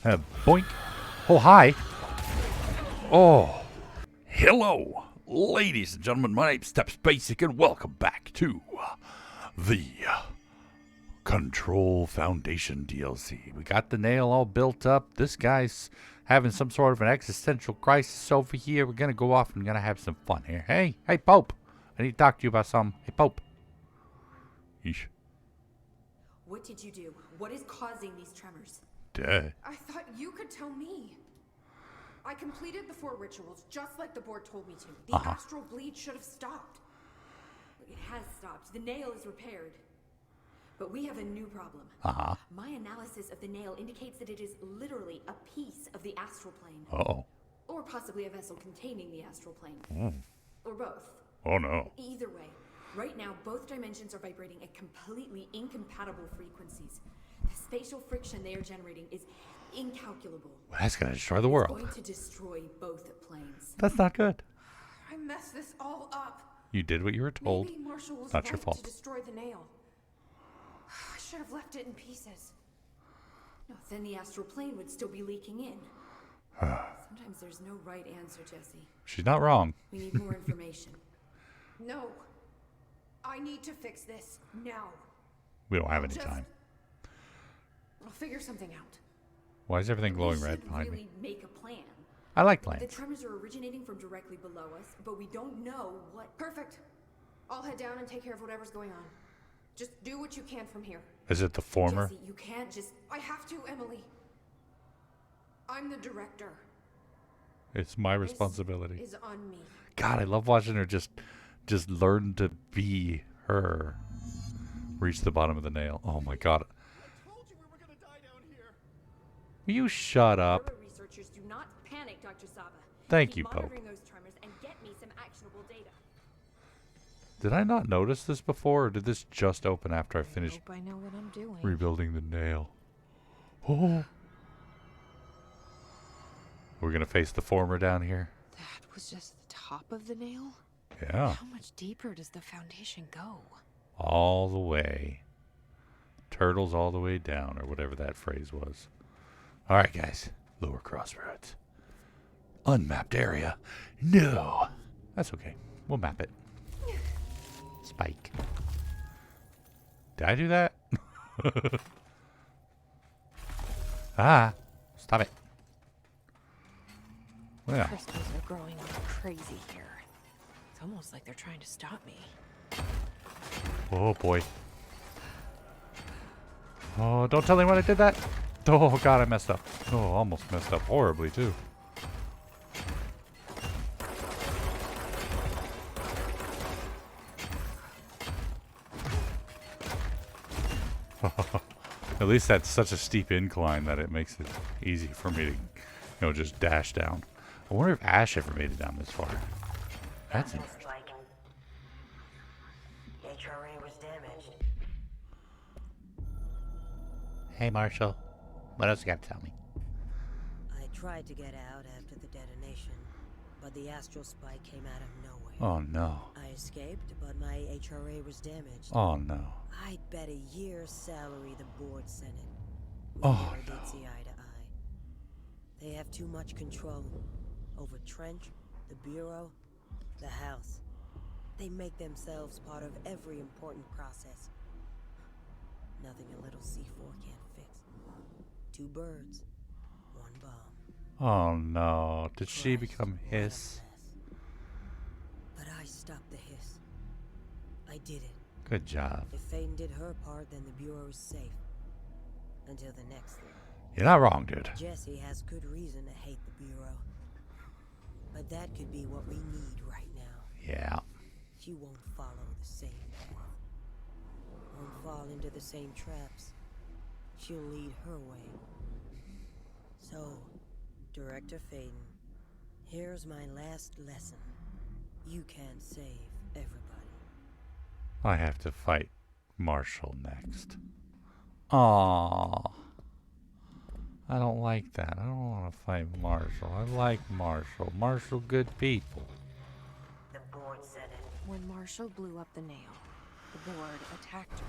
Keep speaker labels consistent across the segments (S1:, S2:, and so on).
S1: Boink. Oh, hi. Oh. Hello, ladies and gentlemen. My name's StepsBasic, and welcome back to the Control Foundation DLC. We got the nail all built up. This guy's having some sort of an existential crisis over here. We're going to go off and going to have some fun here. Hey, Pope. I need to talk to you about something. Hey, Pope. Yeesh.
S2: What did you do? What is causing these tremors?
S1: Duh.
S3: I thought you could tell me. I completed the 4 rituals just like the board told me to. The astral bleed should have stopped.
S2: It has stopped. The nail is repaired. But we have a new problem. My analysis of the nail indicates that it is literally a piece of the astral plane.
S1: Uh-oh.
S2: Or possibly a vessel containing the astral plane. Or both.
S1: Oh, no.
S2: Either way, right now both dimensions are vibrating at completely incompatible frequencies. The spatial friction they are generating is incalculable.
S1: Well, that's going to destroy the world.
S2: It's going to destroy both planes.
S1: That's not good.
S3: I messed this all up.
S1: You did what you were told.
S3: Maybe Marshall was
S1: Not
S3: right
S1: your fault.
S3: to destroy the nail. I should have left it in pieces.
S2: No, then the astral plane would still be leaking in. Sometimes there's no right answer, Jesse.
S1: She's not wrong.
S2: We need more information.
S3: No. I need to fix this now.
S1: We don't have any time.
S3: I'll figure something out.
S1: Why is everything glowing
S2: We
S1: red
S2: should
S1: behind
S2: really
S1: me?
S2: make a plan.
S1: I like
S2: The
S1: plants.
S2: tremors are originating from directly below us, but we don't know what.
S3: Perfect. I'll head down and take care of whatever's going on. Just do what you can from here.
S1: Is it the former?
S2: Jesse, you can't just.
S3: I have to, Emily. I'm the director.
S1: It's my responsibility.
S3: This is on me.
S1: God, I love watching her just learn to be her. Reach the bottom of the nail. Oh my God.
S4: I told you we were gonna die down here.
S1: Will you shut up?
S2: Our researchers, do not panic, Dr. Saba.
S1: Thank
S2: Keep
S1: you, Pope.
S2: monitoring those tremors and get me some actionable data.
S1: Did I not notice this before, or did this just open after I finished
S3: Hope I know what I'm doing.
S1: rebuilding the nail? Oh. We're gonna face the former down here.
S3: That was just the top of the nail?
S1: Yeah.
S3: How much deeper does the foundation go?
S1: All the way. Turtles all the way down, or whatever that phrase was. All right, guys. Lower crossroads. Unmapped area. No. That's okay. We'll map it. Spike. Did I do that? Stop it. Well,
S3: Crystals are growing like crazy here. It's almost like they're trying to stop me.
S1: oh boy. Oh, don't tell anyone I did that. Oh God, I messed up. Oh, almost messed up horribly too. At least that's such a steep incline that it makes it easy for me to, just dash down. I wonder if Ash ever made it down this far. That's interesting.
S5: HRA was damaged.
S1: Hey, Marshall. What else you got to tell me?
S5: I tried to get out after the detonation, but the astral spike came out of nowhere.
S1: Oh, no.
S5: I escaped, but my HRA was damaged.
S1: Oh, no.
S5: I'd bet a year's salary the board sent it. We
S1: Oh,
S5: never
S1: no.
S5: did see eye to eye. They have too much control over Trench, the Bureau, the House. They make themselves part of every important process. Nothing a little C4 can't fix. 2 birds, 1 bomb.
S1: Oh, no. Did she
S5: Christ,
S1: become
S5: what a
S1: Hiss?
S5: mess. But I stopped the Hiss. I did it.
S1: Good job.
S5: If Faden did her part, then the Bureau is safe. Until the next thing.
S1: You're not wrong, dude.
S5: Jesse has good reason to hate the Bureau. But that could be what we need right now.
S1: Yeah.
S5: She won't follow the same path. Won't fall into the same traps. She'll lead her way. So, Director Faden, here's my last lesson. You can't save everybody.
S1: I have to fight Marshall next. Aww. I don't like that. I don't want to fight Marshall. I like Marshall. Marshall, good people.
S5: The board said it.
S3: When Marshall blew up the nail, the board attacked her.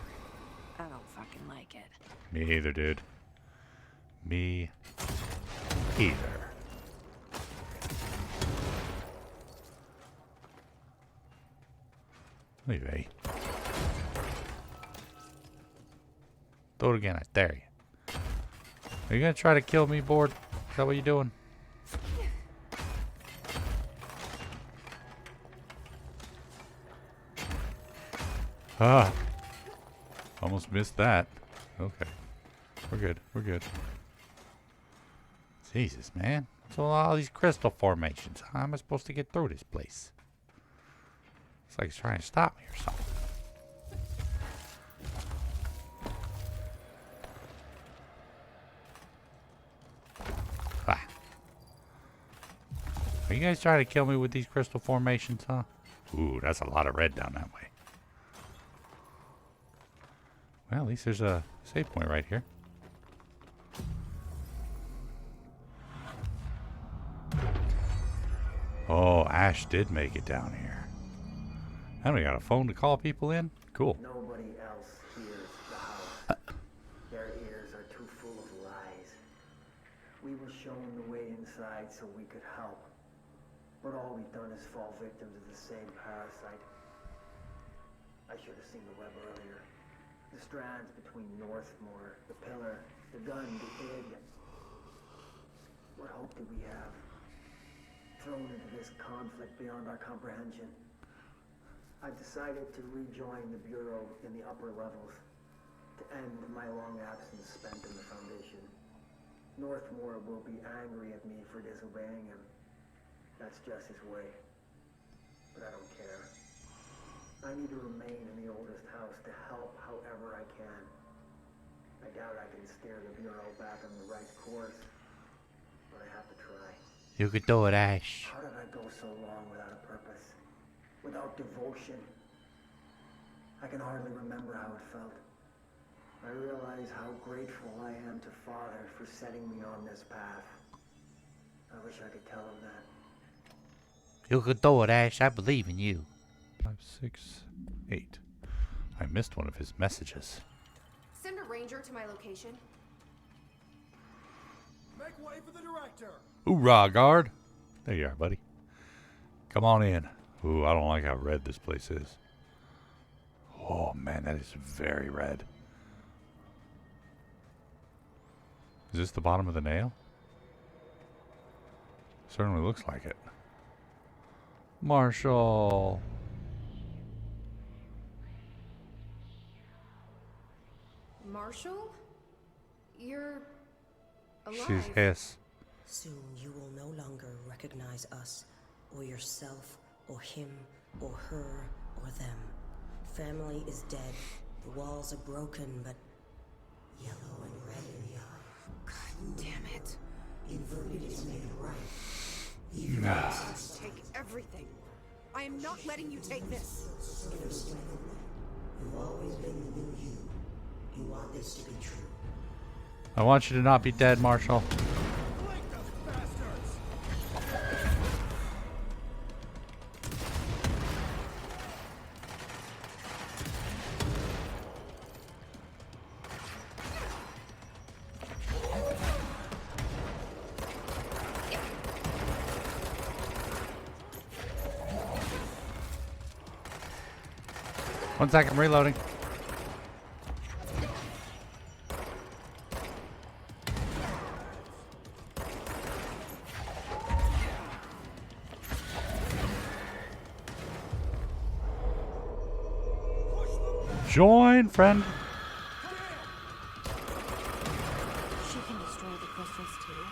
S3: I don't fucking like it.
S1: Me either, dude. Me either. Anyway. Throw it again, I dare you. Are you gonna try to kill me, board? Is that what you're doing? Ah. Almost missed that. Okay. We're good. We're good. Jesus, man. What's all these crystal formations? How am I supposed to get through this place? It's like it's trying to stop me or something. Ah. Are you guys trying to kill me with these crystal formations, huh? Ooh, that's a lot of red down that way. Well, at least there's a save point right here. Oh, Ash did make it down here. And we got a phone to call people in? Cool.
S6: Nobody else hears the house. Their ears are too full of lies. We were shown the way inside so we could help. But all we've done is fall victim to the same parasite. I should have seen the web earlier. The strands between Northmore, the pillar, the gun, the egg. What hope do we have? Thrown into this conflict beyond our comprehension. I've decided to rejoin the Bureau in the upper levels, to end my long absence spent in the Foundation. Northmore will be angry at me for disobeying him. That's just his way. But I don't care. I need to remain in the oldest house to help however I can. I doubt I can steer the Bureau back on the right course, but I have to try.
S1: You could do it, Ash.
S6: How did I go so long without a purpose? Without devotion? I can hardly remember how it felt. I realize how grateful I am to Father for setting me on this path. I wish I could tell him that.
S1: You could do it, Ash. I believe in you. 5, 6, 8. I missed one of his messages.
S3: Send a ranger to my location.
S4: Make way for the director.
S1: Hoorah, guard. There you are, buddy. Come on in. Ooh, I don't like how red this place is. Oh, man, that is very red. Is this the bottom of the nail? Certainly looks like it. Marshall.
S3: Marshall? You're alive.
S1: She's his.
S5: Soon you will no longer recognize us, or yourself, or him, or her, or them. Family is dead. The walls are broken, but yellow and red in the eye.
S3: God damn it.
S5: Inverted is made right.
S3: Take everything. I am not letting you take this.
S5: You've always been the new you. You want this to be true.
S1: I want you to not be dead, Marshall.
S4: Blink those bastards.
S1: One second, I'm reloading. Join, friend.
S2: She can destroy the crystals too.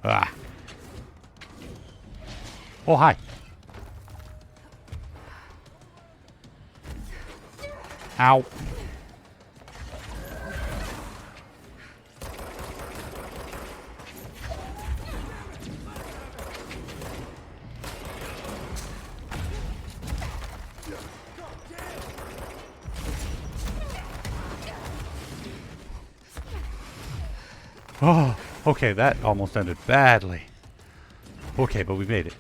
S1: Ah. Oh, hi. Ow. Oh, okay, that almost ended badly. Okay, but we made it.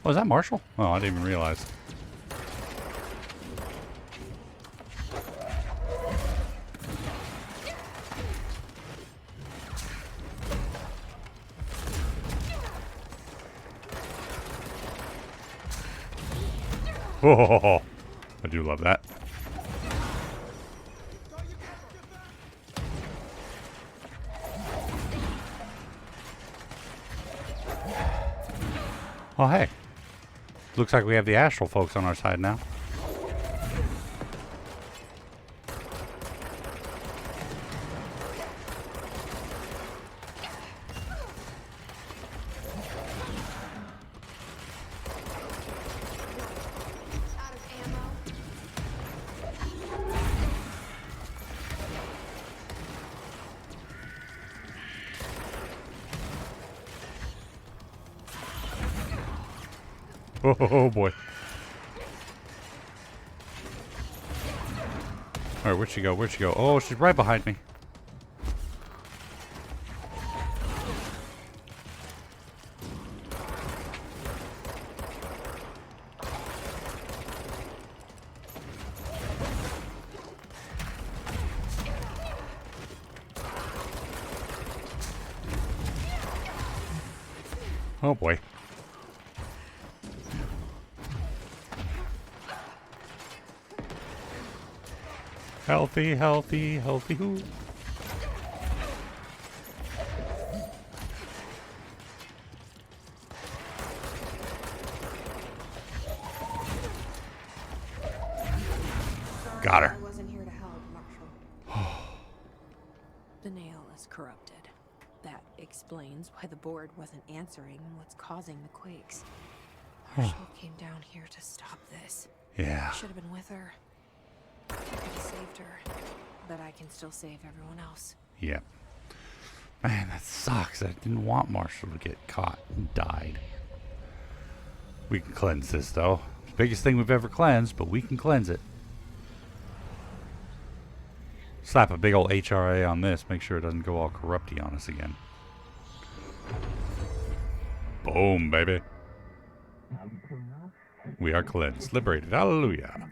S1: Oh, is that Marshall? Oh, I didn't even realize. Oh, I do love that. Oh, hey. Looks like we have the Astral folks on our side now.
S3: Out of ammo.
S1: Oh boy. Alright, where'd she go? Where'd she go? Oh, she's right behind me. Oh boy. Healthy, healthy, healthy who? Got her.
S3: I wasn't here to help, Marshall.
S2: The nail is corrupted. That explains why the board wasn't answering what's causing the quakes. Marshall came down here to stop this.
S1: Yeah.
S2: I should have been with her. I could have saved her, but I can still save everyone else.
S1: Yeah. Man, that sucks. I didn't want Marshall to get caught and died. We can cleanse this, though. Biggest thing we've ever cleansed, but we can cleanse it. Slap a big old HRA on this. Make sure it doesn't go all corrupty on us again. Boom, baby. We are cleansed. Liberated. Hallelujah.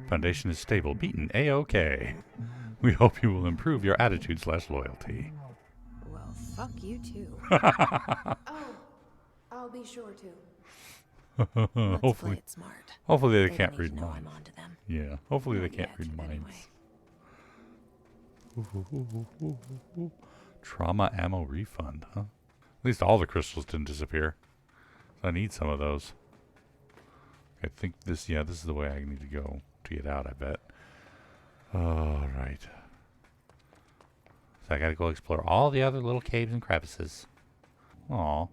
S1: Foundation is stable. Beaten. A-OK. We hope you will improve your attitude/loyalty.
S2: Well, fuck you too.
S3: Oh, I'll be sure to.
S2: Let's play
S1: Hopefully,
S2: it smart.
S1: hopefully they
S2: They
S1: can't
S2: don't need
S1: read
S2: to know
S1: minds.
S2: I'm onto them.
S1: Yeah, hopefully they
S2: Not
S1: can't
S2: yet,
S1: read minds.
S2: anyway.
S1: Trauma ammo refund, huh? At least all the crystals didn't disappear. I need some of those. I think this, yeah, this is the way I need to go to get out, I bet. Alright. So I gotta go explore all the other little caves and crevices. Aw.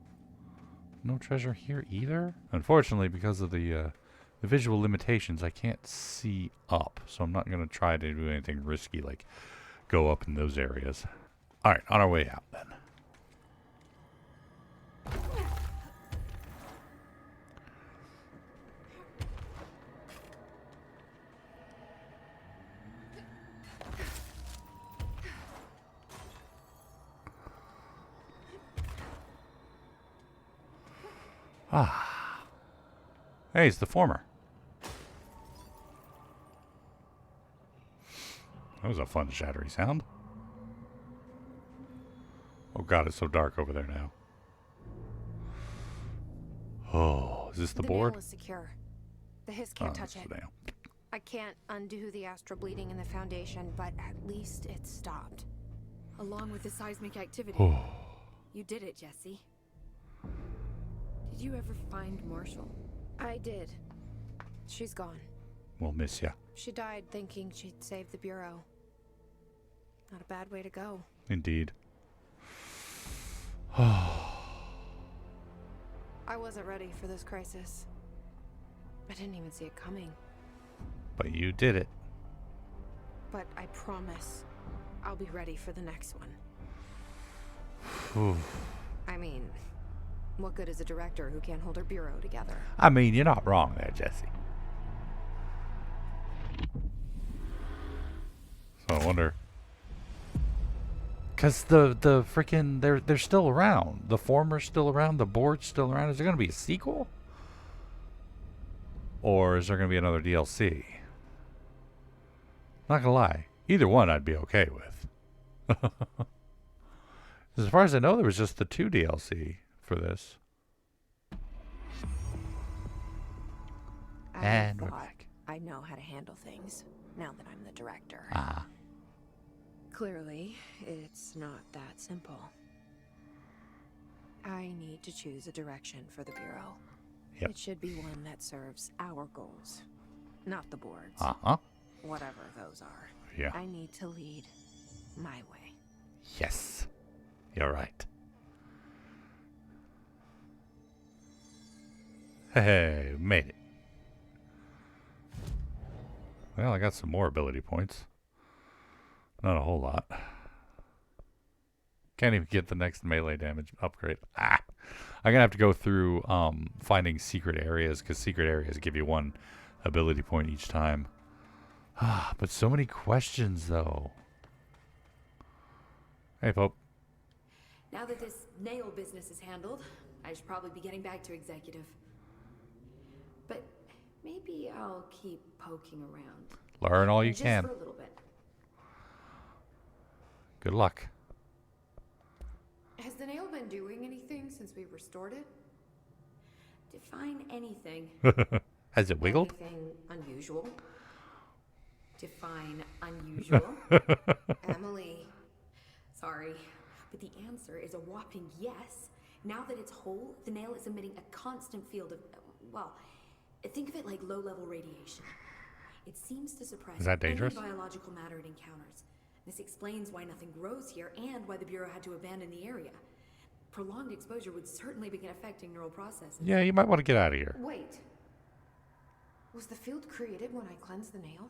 S1: No treasure here either? Unfortunately, because of the visual limitations, I can't see up. So I'm not gonna try to do anything risky like go up in those areas. Alright, on our way out then. Ah. Hey, it's the former. That was a fun shattery sound. Oh god, it's so dark over there now. Oh, is this the board?
S3: nail is secure. The hiss can't touch
S1: that's
S3: it.
S1: the nail.
S3: I can't undo the astral bleeding in the Foundation, but at least it stopped.
S2: Along with the seismic activity.
S1: Oh.
S2: You did it, Jesse. Did you ever find Marshall?
S3: I did. She's gone.
S1: We'll miss ya.
S3: She died thinking she'd save the Bureau. Not a bad way to go.
S1: Indeed.
S3: I wasn't ready for this crisis. I didn't even see it coming.
S1: But you did it.
S3: But I promise, I'll be ready for the next one.
S1: Whew.
S3: I mean, what good is a director who can't hold her Bureau together?
S1: I mean, you're not wrong there, Jesse. So I wonder, because the freaking they're still around. The former's still around. The board's still around. Is there gonna be a sequel? or is there going to be another DLC? Not gonna lie, either one I'd be okay with. As far as I know, there was just the 2 DLC for this. And we're back.
S7: I know how to handle things now that I'm the director.
S1: Ah.
S7: Clearly, it's not that simple. I need to choose a direction for the Bureau.
S1: Yep.
S7: It should be one that serves our goals, not the board's.
S1: Uh-huh.
S7: Whatever those are.
S1: Yeah.
S7: I need to lead my way.
S1: Yes. You're right. Hey, made it. Well, I got some more ability points. Not a whole lot. Can't even get the next melee damage upgrade. Ah! I'm gonna have to go through finding secret areas, because secret areas give you 1 ability point each time. Ah, but so many questions, though. Hey, Pope.
S2: Now that this nail business is handled, I should probably be getting back to executive. But maybe I'll keep poking around.
S1: Learn all you
S2: Just
S1: can.
S2: for a little bit.
S1: Good luck.
S3: Has the nail been doing anything since we restored it?
S2: Define anything.
S1: Has it wiggled?
S2: Anything unusual? Define unusual.
S3: Emily.
S2: Sorry, but the answer is a whopping yes. Now that it's whole, the nail is emitting a constant field of, well, think of it like low-level radiation. It seems to suppress
S1: Is that dangerous?
S2: any biological matter it encounters. This explains why nothing grows here and why the Bureau had to abandon the area. Prolonged exposure would certainly begin affecting neural processes.
S1: Yeah, you might want to get out of here.
S3: Wait. Was the field created when I cleansed the nail?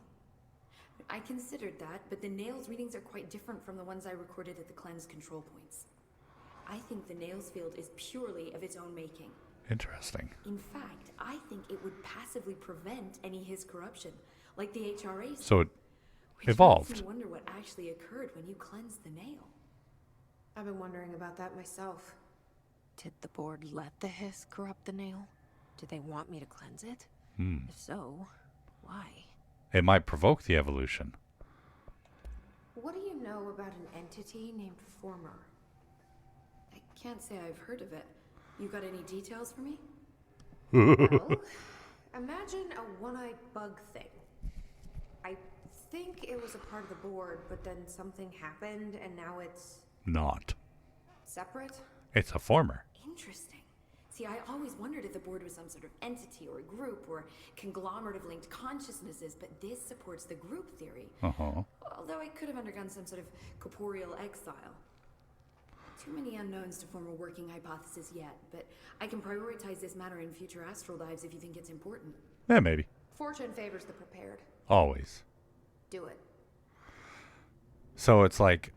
S2: I considered that, but the nail's readings are quite different from the ones I recorded at the cleanse control points. I think the nail's field is purely of its own making.
S1: Interesting.
S2: In fact, I think it would passively prevent any His corruption, like the HRA.
S1: So it
S2: Which
S1: evolved.
S2: makes me wonder what actually occurred when you cleansed the nail.
S3: I've been wondering about that myself.
S7: Did the board let the hiss corrupt the nail? Did they want me to cleanse it? If so, why?
S1: It might provoke the evolution.
S3: What do you know about an entity named Former?
S2: I can't say I've heard of it. You got any details for me?
S3: Well, imagine a one-eyed bug thing. I think it was a part of the board, but then something happened and now it's
S1: Not.
S3: separate?
S1: It's a former.
S2: Interesting. See, I always wondered if the board was some sort of entity or group or conglomerate of linked consciousnesses, but this supports the group theory.
S1: Uh-huh.
S2: Although I could have undergone some sort of corporeal exile. Too many unknowns to form a working hypothesis yet, but I can prioritize this matter in future astral dives if you think it's important.
S1: Yeah, maybe.
S3: Fortune favors the prepared.
S1: Always.
S3: Do it.
S1: So it's like,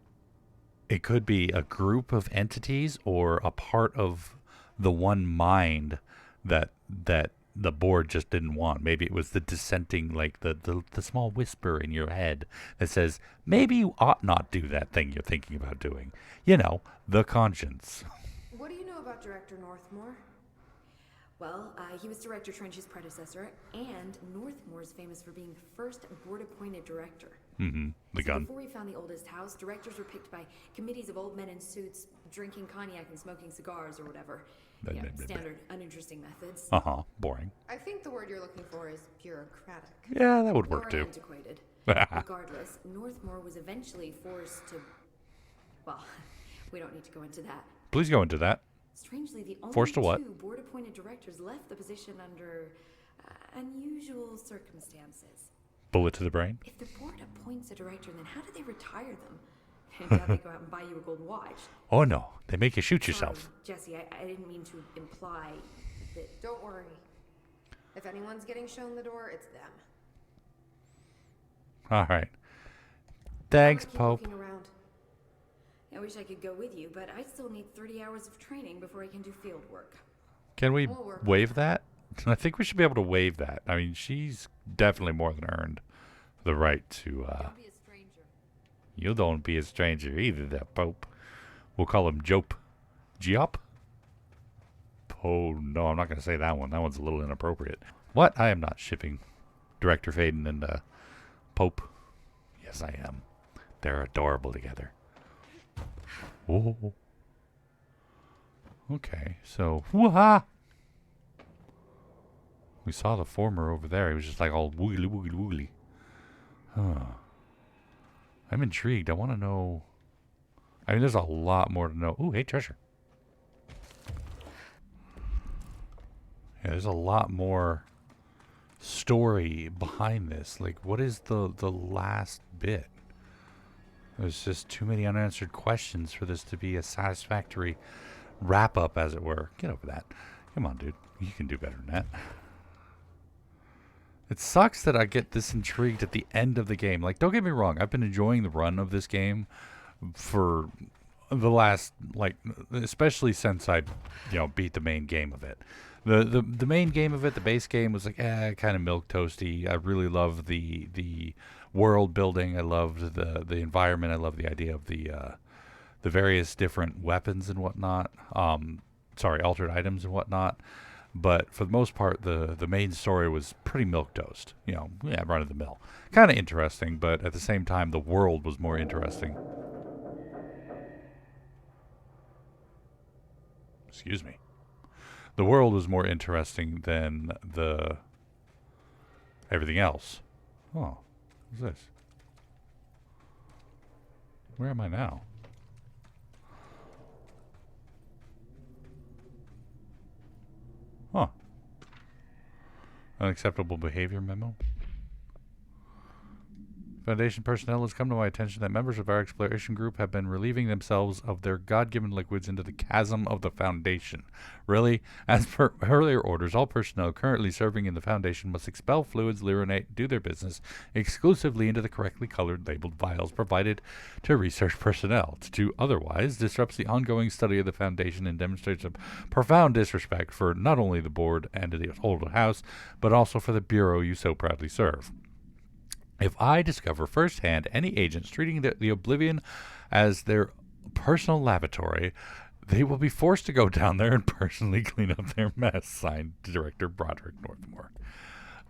S1: it could be a group of entities or a part of the one mind that the board just didn't want. Maybe it was the dissenting, like the small whisper in your head that says, maybe you ought not do that thing you're thinking about doing. You know, the conscience.
S3: What do you know about Director Northmore?
S2: Well, he was Director Trench's predecessor, and Northmore is famous for being the first board-appointed director.
S1: Mm-hmm. The
S2: So
S1: gun.
S2: before we found the oldest house, directors were picked by committees of old men in suits, drinking cognac and smoking cigars or whatever. Yeah, standard, uninteresting methods.
S1: Uh-huh. Boring.
S3: I think the word you're looking for is bureaucratic.
S1: Yeah, that would work
S2: Or
S1: too.
S2: antiquated. Regardless, Northmore was eventually forced to... Well, we don't need to go into that.
S1: Please go into that.
S2: Strangely, the only
S1: Forced to what?
S2: 2 board-appointed directors left the position under unusual circumstances.
S1: Bullet to the brain.
S2: If the board appoints a director, then how do they retire them? I doubt they go out and buy you a gold watch.
S1: Oh no, they make you shoot yourself.
S2: Sorry, Jesse, I didn't mean to imply that...
S3: Don't worry. If anyone's getting shown the door, it's them.
S1: All right. Thanks,
S3: I'm gonna keep
S1: Pope.
S3: looking around.
S2: I wish I could go with you, but I still need 30 hours of training before I can do field work.
S1: Can we
S3: We'll work on
S1: waive that? I think we should be able to waive that. I mean, she's definitely more than earned the right to...
S2: Don't be a stranger.
S1: You don't be a stranger either, that Pope. We'll call him Jope. Giop? Oh, no, I'm not going to say that one. That one's a little inappropriate. What? I am not shipping Director Faden and Pope. Yes, I am. They're adorable together. Whoa. Okay, so woo-ha! We saw the former over there. He was just like all woogly woogly woogly. Huh. I'm intrigued. I want to know. I mean, there's a lot more to know. Ooh, hey, treasure. Yeah, there's a lot more story behind this. Like, what is the last bit? There's just too many unanswered questions for this to be a satisfactory wrap up, as it were. Get over that. Come on, dude. You can do better than that. It sucks that I get this intrigued at the end of the game. Like, don't get me wrong. I've been enjoying the run of this game for the last, like, especially since I, beat the main game of it. The main game of it, the base game, was like, kind of milquetoasty. I really love the world building. I loved the environment. I love the idea of the various different weapons and whatnot. Altered items and whatnot. But for the most part, the main story was pretty milquetoast. Run of the mill. Kind of interesting, but at the same time, the world was more interesting. Excuse me. The world was more interesting than everything else. Oh, what's this? Where am I now? Huh. Unacceptable behavior memo. Foundation personnel has come to my attention that members of our exploration group have been relieving themselves of their God-given liquids into the chasm of the Foundation. Really? As per earlier orders, all personnel currently serving in the Foundation must expel fluids, urinate, do their business exclusively into the correctly colored labeled vials provided to research personnel. To do otherwise disrupts the ongoing study of the Foundation and demonstrates a profound disrespect for not only the board and the whole house, but also for the Bureau you so proudly serve. If I discover firsthand any agents treating the Oblivion as their personal lavatory, they will be forced to go down there and personally clean up their mess. Signed, Director Broderick Northmore.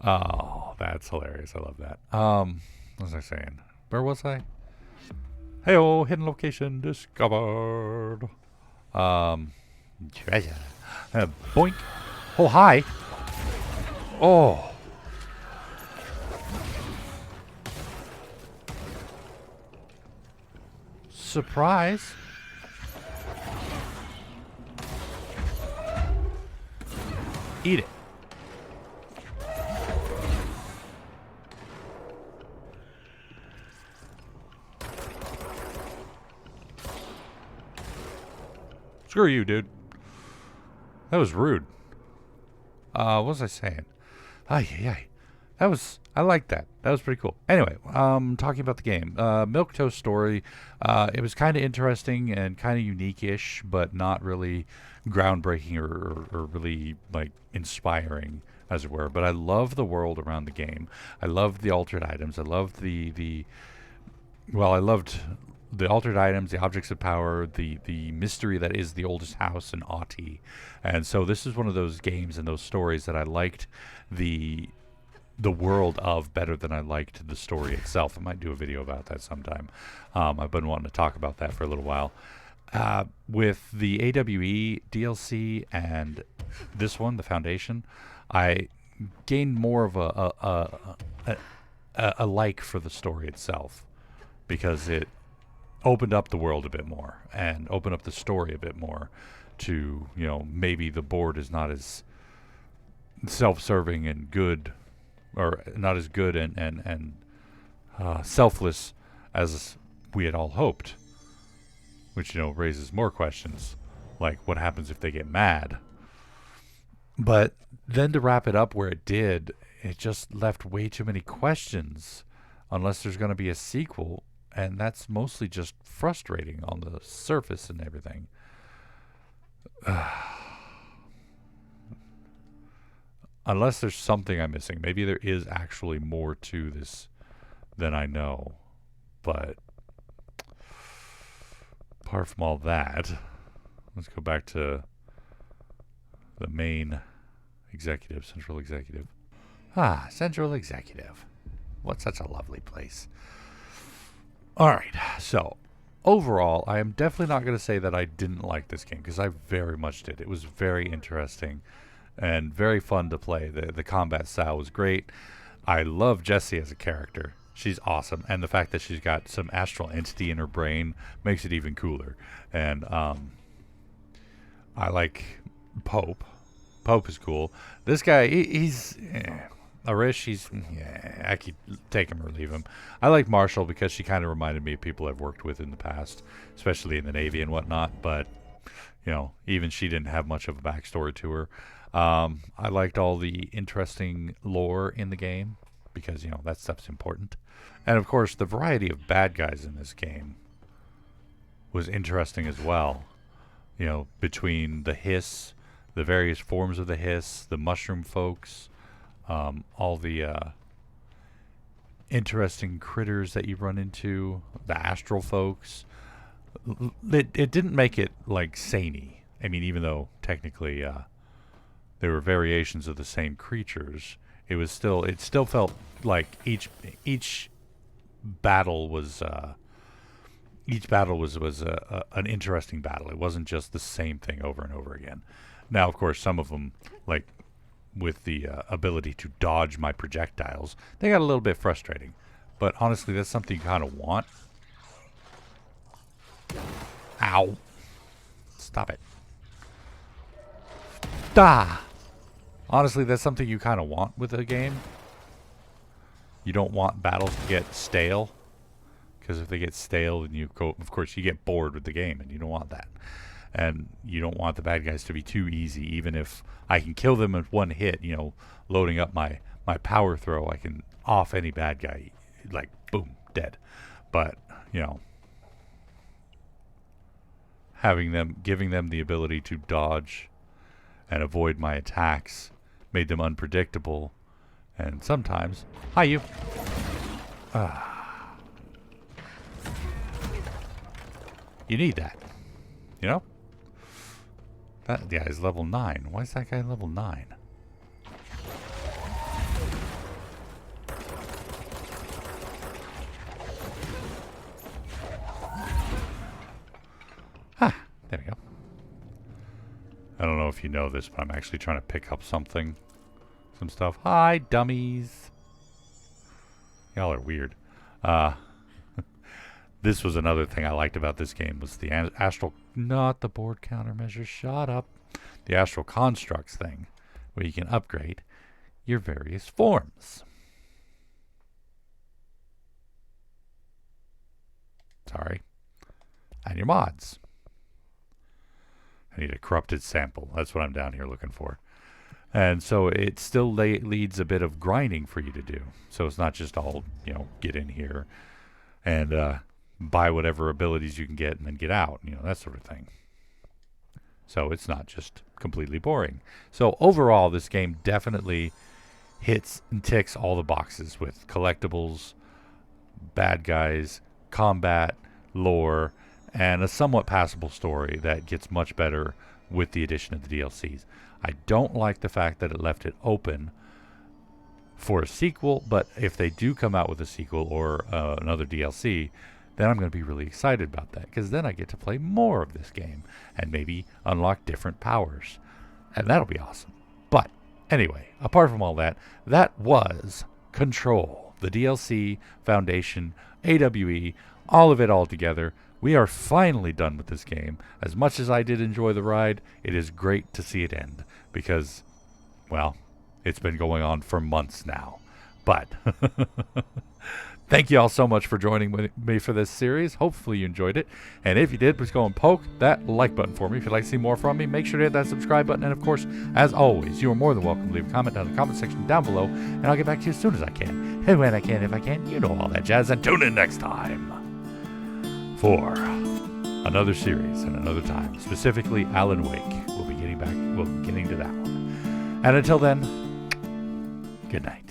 S1: Oh, that's hilarious. I love that. What was I saying? Where was I? Hey-oh, hidden location discovered. Treasure. Boink. Oh, hi. Oh. Surprise. Eat it. Screw you, dude. That was rude. What was I saying? Ay. I like that. That was pretty cool. Anyway, talking about the game. Milquetoast story. It was kind of interesting and kind of unique-ish, but not really groundbreaking or really, like, inspiring, as it were. But I love the world around the game. I loved the altered items. I loved I loved the altered items, the objects of power, the mystery that is the oldest house in Aughty. And so this is one of those games and those stories that I liked the world of better than I liked the story itself. I might do a video about that sometime. I've been wanting to talk about that for a little while. With the AWE DLC and this one, the Foundation, I gained more of a like for the story itself, because it opened up the world a bit more and opened up the story a bit more to, maybe the board is not as self-serving and good, or not as good and selfless as we had all hoped, which, raises more questions, like what happens if they get mad. But then to wrap it up where it did, it just left way too many questions, unless there's going to be a sequel, and that's mostly just frustrating on the surface and everything. Unless there's something I'm missing. Maybe there is actually more to this than I know. But apart from all that, let's go back to the main executive, central executive. Ah, Central Executive. What such a lovely place. Alright, so overall, I am definitely not going to say that I didn't like this game, because I very much did. It was very interesting and very fun to play. The combat style was great. I love Jessie as a character. She's awesome, and the fact that she's got some astral entity in her brain makes it even cooler. And I like Pope. Pope is cool. This guy, he's... Arish, I keep take him or leave him. I like Marshall because she kind of reminded me of people I've worked with in the past, especially in the Navy and whatnot. But, you know, even she didn't have much of a backstory to her. I liked all the interesting lore in the game because, you know, that stuff's important. And, of course, the variety of bad guys in this game was interesting as well. You know, between the hiss, the various forms of the hiss, the mushroom folks, all the interesting critters that you run into, the astral folks. It didn't make it like samey. I mean, even though technically there were variations of the same creatures, it still felt like each battle was an interesting battle. It wasn't just the same thing over and over again. Now, of course, some of them, like with the ability to dodge my projectiles, they got a little bit frustrating. But honestly, that's something you kind of want. Ow. Stop it. Ah! Honestly, that's something you kind of want with a game. You don't want battles to get stale. Because if they get stale, then you go, of course, you get bored with the game, and you don't want that. And you don't want the bad guys to be too easy, even if I can kill them with one hit, you know, loading up my power throw, I can off any bad guy, like, boom, dead. But, you know, giving them the ability to dodge and avoid my attacks made them unpredictable. And sometimes, hi you. You need that, you know? That guy's level 9. Why is that guy level 9? Ah, there we go. I don't know if you know this, but I'm actually trying to pick up some stuff. Hi, dummies. Y'all are weird. This was another thing I liked about this game was the astral, not the board countermeasure, shut up. The astral constructs thing, where you can upgrade your various forms. Sorry. And your mods. I need a corrupted sample. That's what I'm down here looking for. And so it still leads a bit of grinding for you to do. So it's not just all, you know, get in here and buy whatever abilities you can get and then get out, you know, that sort of thing. So it's not just completely boring. So overall, this game definitely hits and ticks all the boxes with collectibles, bad guys, combat, lore, and a somewhat passable story that gets much better with the addition of the DLCs. I don't like the fact that it left it open for a sequel, but if they do come out with a sequel or another DLC, then I'm going to be really excited about that, because then I get to play more of this game and maybe unlock different powers. And that'll be awesome. But anyway, apart from all that, that was Control, the DLC, Foundation, AWE, all of it all together. We are finally done with this game. As much as I did enjoy the ride, it is great to see it end, because, well, it's been going on for months now. But thank you all so much for joining me for this series. Hopefully you enjoyed it. And if you did, please go and poke that like button for me. If you'd like to see more from me, make sure to hit that subscribe button. And of course, as always, you are more than welcome to leave a comment down in the comment section down below, and I'll get back to you as soon as I can. And when I can, if I can, you know all that jazz. And tune in next time for another series and another time. Specifically, Alan Wake. We'll be getting to that one. And until then, good night.